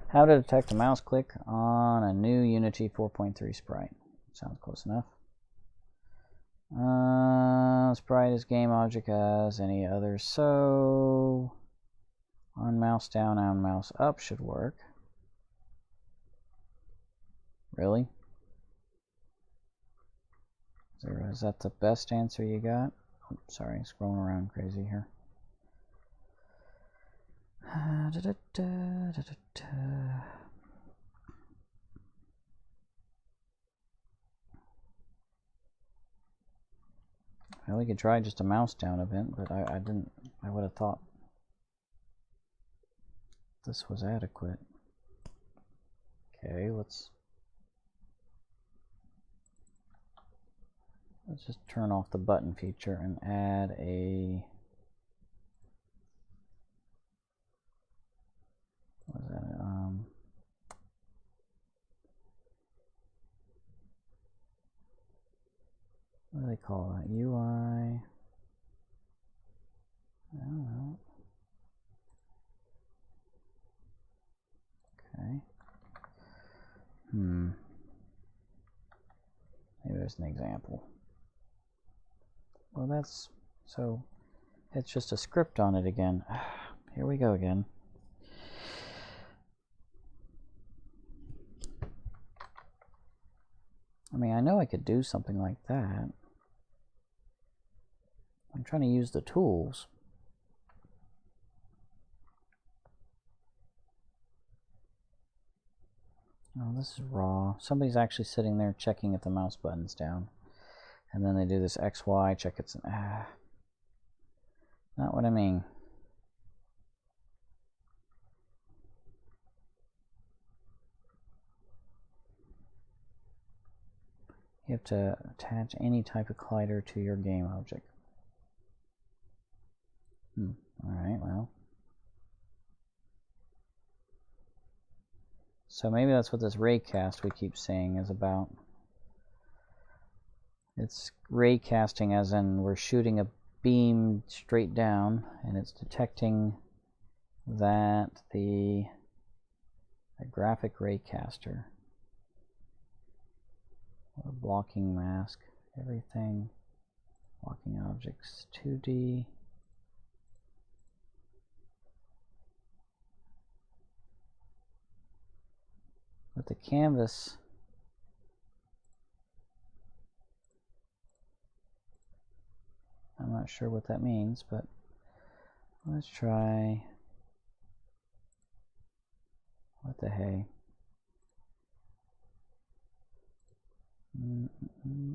How to detect a mouse click on a new Unity 4.3 sprite. Sounds close enough. Sprite is game object as any other, so on mouse down, on mouse up should work. Really? Is that the best answer you got? Oh, sorry, scrolling around crazy here. Well, we could try just a mouse down event, but I would have thought this was adequate. Okay, let's just turn off the button feature and add a, what is that? What do they call that? UI? I don't know. Okay. Maybe there's an example. Well, that's, so it's just a script on it again. Here we go again. I mean, I know I could do something like that. I'm trying to use the tools. Oh, this is raw. Somebody's actually sitting there checking if the mouse button's down. And then they do this XY, check it's... not what I mean. You have to attach any type of collider to your game object. Alright, well. So maybe that's what this raycast we keep saying is about. It's raycasting as in we're shooting a beam straight down and it's detecting that a graphic raycaster or blocking mask, everything, blocking objects, 2D. But the canvas, I'm not sure what that means, but let's try, what the hey.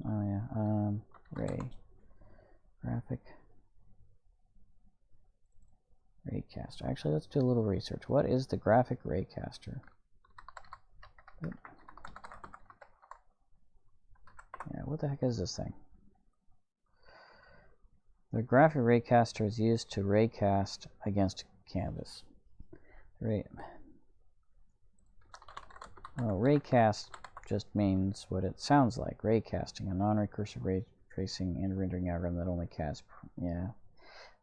Oh yeah, ray, graphic raycaster. Actually, let's do a little research. What is the graphic raycaster? Yeah, what the heck is this thing? The graphic raycaster is used to raycast against canvas. Raycast just means what it sounds like, raycasting, a non-recursive ray tracing and rendering algorithm that only casts. Yeah,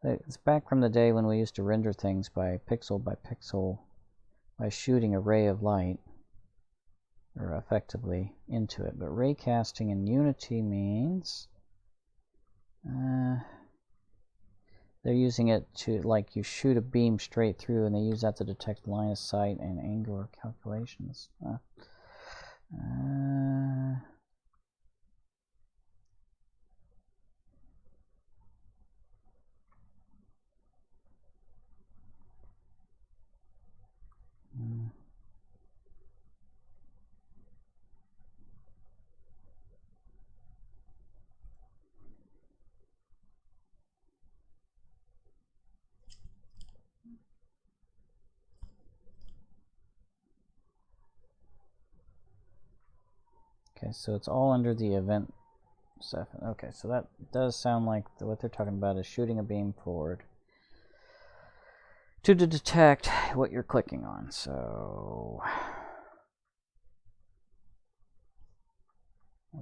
it's back from the day when we used to render things by pixel by shooting a ray of light, or effectively into it. But ray casting in Unity means they're using it to, like, you shoot a beam straight through, and they use that to detect line of sight and angular calculations. Okay, so it's all under the event stuff. Okay, so that does sound like what they're talking about is shooting a beam forward to detect what you're clicking on. So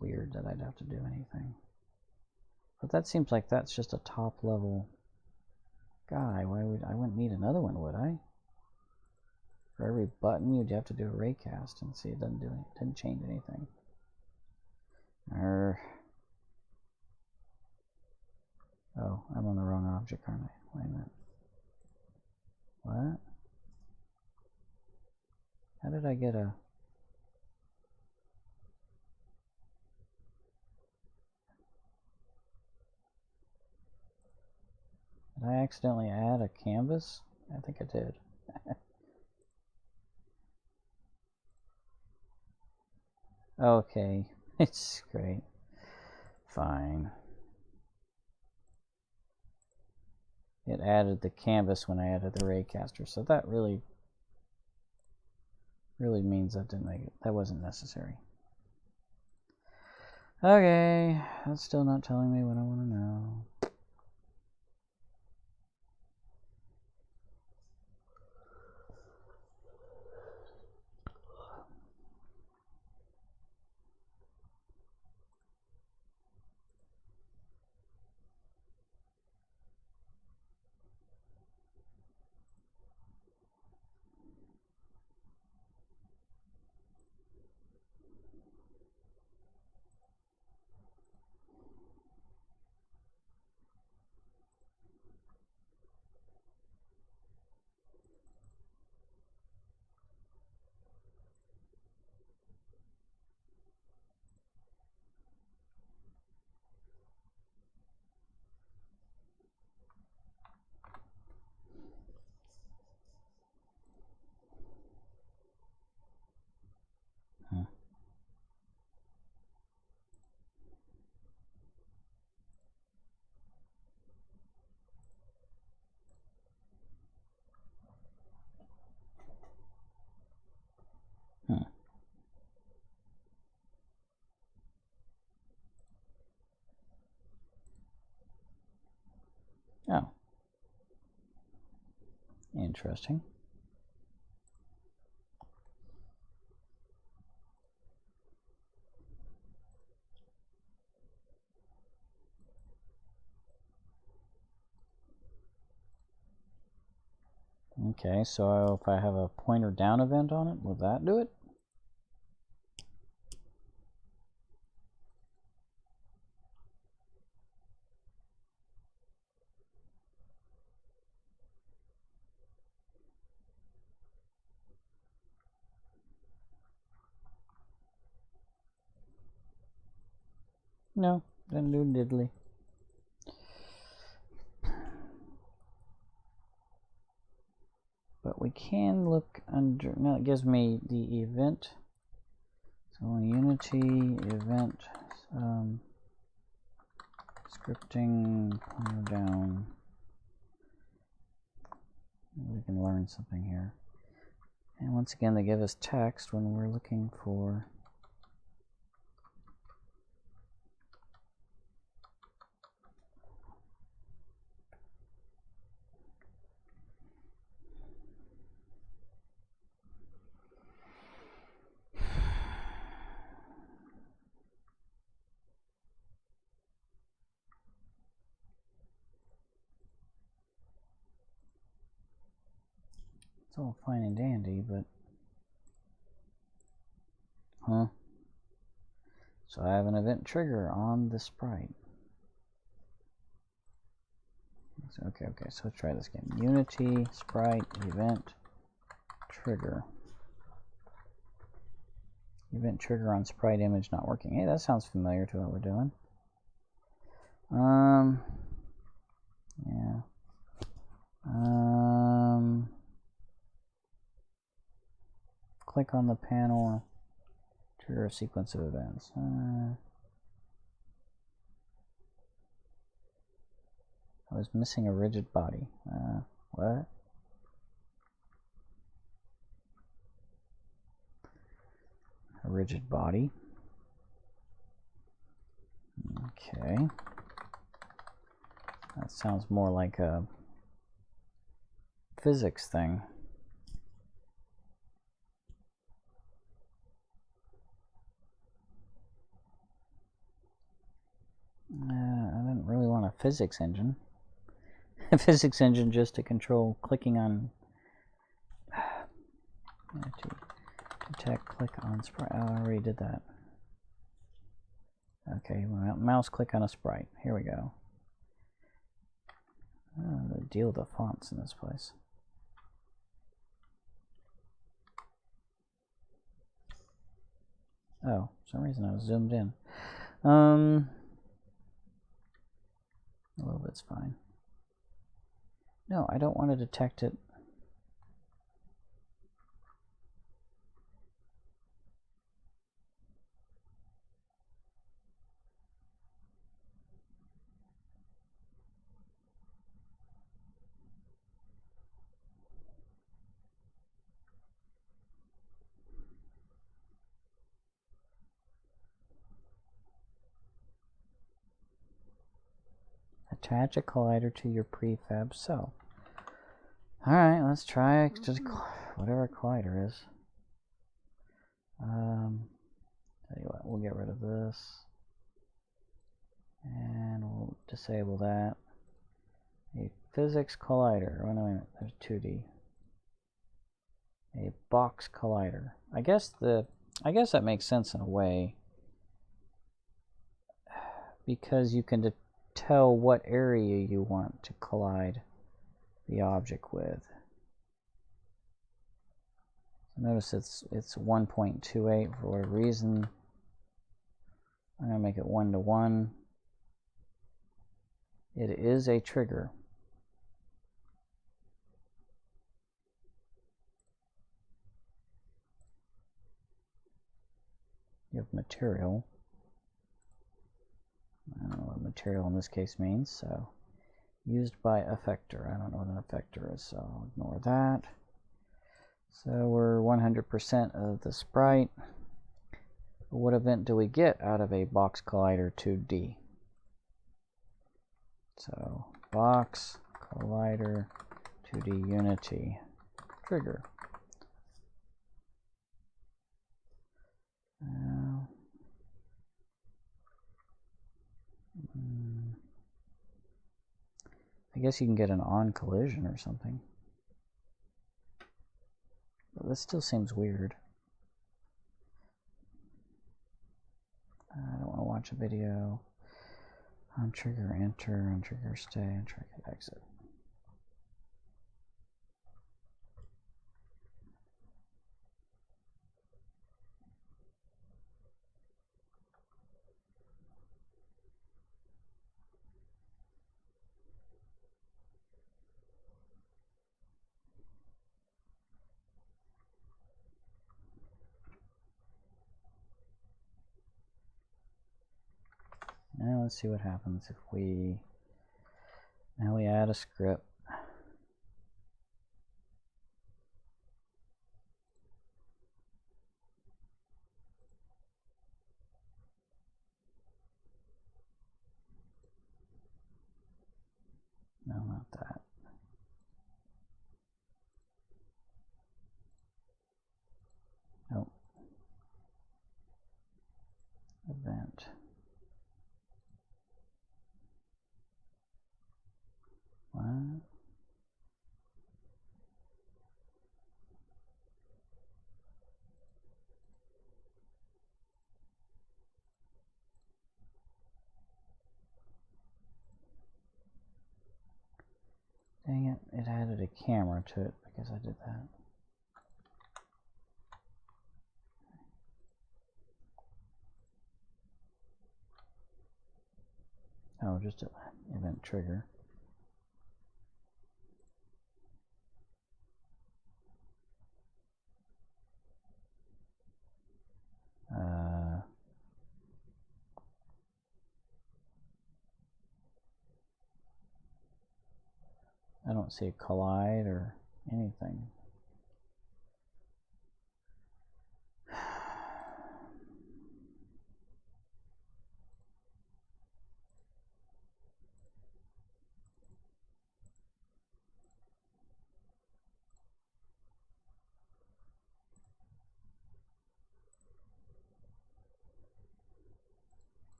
weird that I'd have to do anything. But that seems like that's just a top level guy. Why would I wouldn't need another one, would I? For every button you'd have to do a ray cast, and see, it doesn't do anything, didn't change anything. Oh, I'm on the wrong object, aren't I? Wait a minute. What? How did I get a... Did I accidentally add a canvas? I think I did. Okay, it's great. Fine. It added the canvas when I added the raycaster, so that really means that didn't make it. That wasn't necessary. Okay, that's still not telling me what I want to know. Oh. Interesting. Okay, so if I have a pointer down event on it, will that do it? No, didn't do diddly. But we can look under, now it gives me the event. So Unity event scripting pointer down. We can learn something here. And once again, they give us text when we're looking for It's all fine and dandy, but... Huh? So I have an event trigger on the sprite. Okay, so let's try this again. Unity, sprite, event, trigger. Event trigger on sprite image not working. Hey, that sounds familiar to what we're doing. Yeah. Click on the panel, trigger a sequence of events. I was missing a rigid body. What? A rigid body. Okay. That sounds more like a physics thing. I didn't really want a physics engine. A physics engine just to control clicking on detect click on sprite. Oh, I already did that. Okay, mouse click on a sprite. Here we go. The deal with the fonts in this place. Oh, for some reason I was zoomed in. A little bit's fine. No, I don't want to detect it. Attach a collider to your prefab cell. Alright, let's try just whatever a collider is. Tell you what, we'll get rid of this. And we'll disable that. A physics collider. Oh, no, wait a minute. There's 2D. A box collider. I guess that makes sense in a way, because you can tell what area you want to collide the object with. Notice it's 1.28 for whatever reason. I'm going to make it 1-to-1. It is a trigger. You have material. I don't know what material in this case means, so used by effector. I don't know what an effector is, so I'll ignore that. So we're 100% of the sprite. What event do we get out of a box collider 2D? So box collider 2D unity trigger. I guess you can get an on collision or something. But this still seems weird. I don't want to watch a video. On trigger enter, on trigger stay, on trigger exit. Now let's see what happens if we add a script. No, not that. Nope. Event. What? it added a camera to it because I did that. Oh, just an event trigger. I don't see a collide or anything.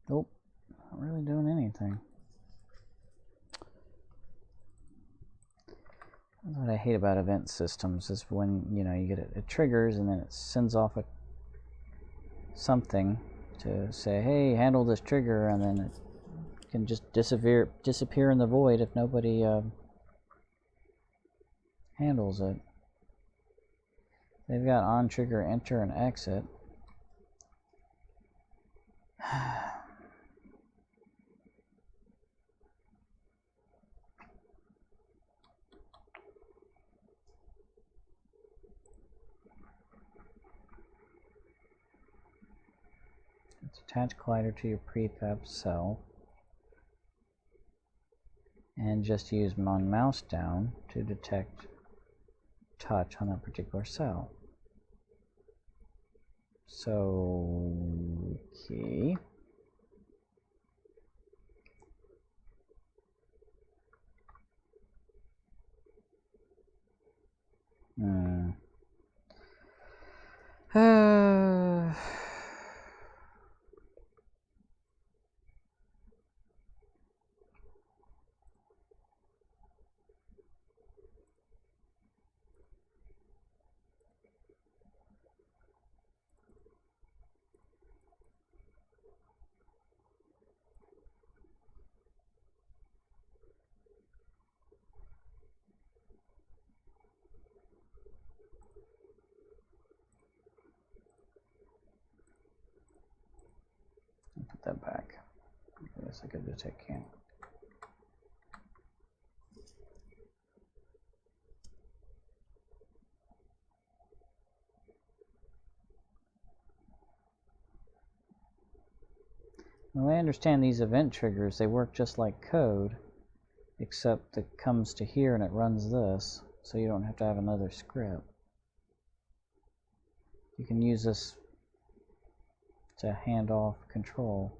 Nope, not really doing anything. That's what I hate about event systems, is when, you know, you get it triggers and then it sends off something to say, hey, handle this trigger, and then it can just disappear in the void if nobody handles it. They've got on trigger, enter, and exit. Let's attach collider to your prefab cell and just use on mouse down to detect touch on that particular cell. So, okay. Put that back. I guess I could detect can. Now I understand these event triggers, they work just like code, except it comes to here and it runs this, so you don't have to have another script. You can use this to hand off control.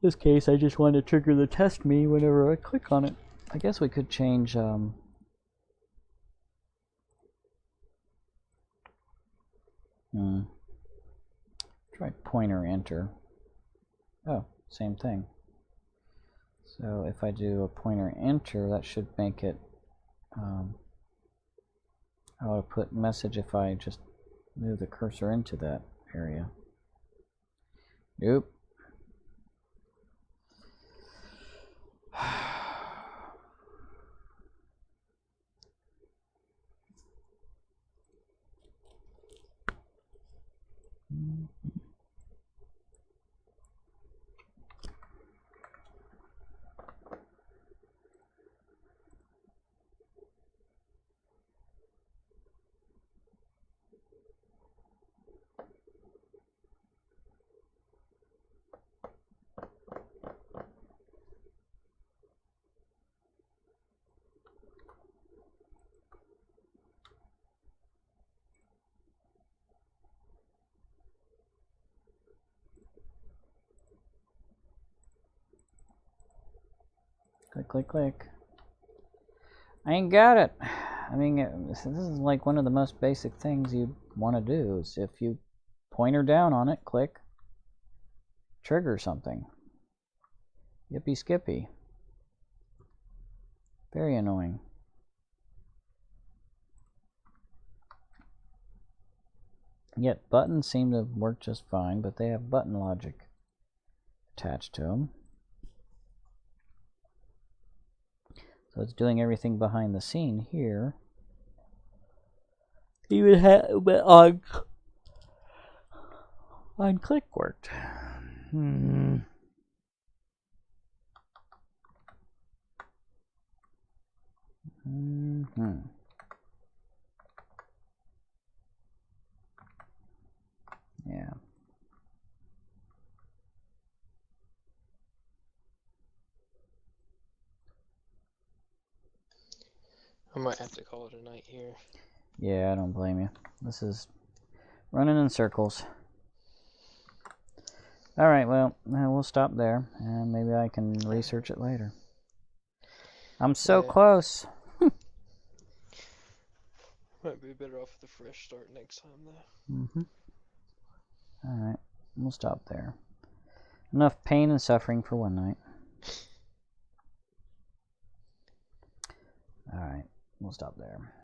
In this case, I just want to trigger the test me whenever I click on it. I guess we could change try pointer enter. Oh, same thing. So if I do a pointer enter, that should make it I would put message if I just move the cursor into that area. Nope. Click, click, click. I ain't got it. I mean, this is like one of the most basic things you want to do, is if you pointer down on it, click, trigger something. Yippee skippy. Very annoying. Yet buttons seem to work just fine, but they have button logic attached to them. So it's doing everything behind the scene here. Even on click worked. Yeah. I might have to call it a night here. Yeah, I don't blame you. This is running in circles. Alright, well, we'll stop there, and maybe I can research it later. I'm so close. Might be better off with a fresh start next time, though. Alright, we'll stop there. Enough pain and suffering for one night. Alright, we'll stop there.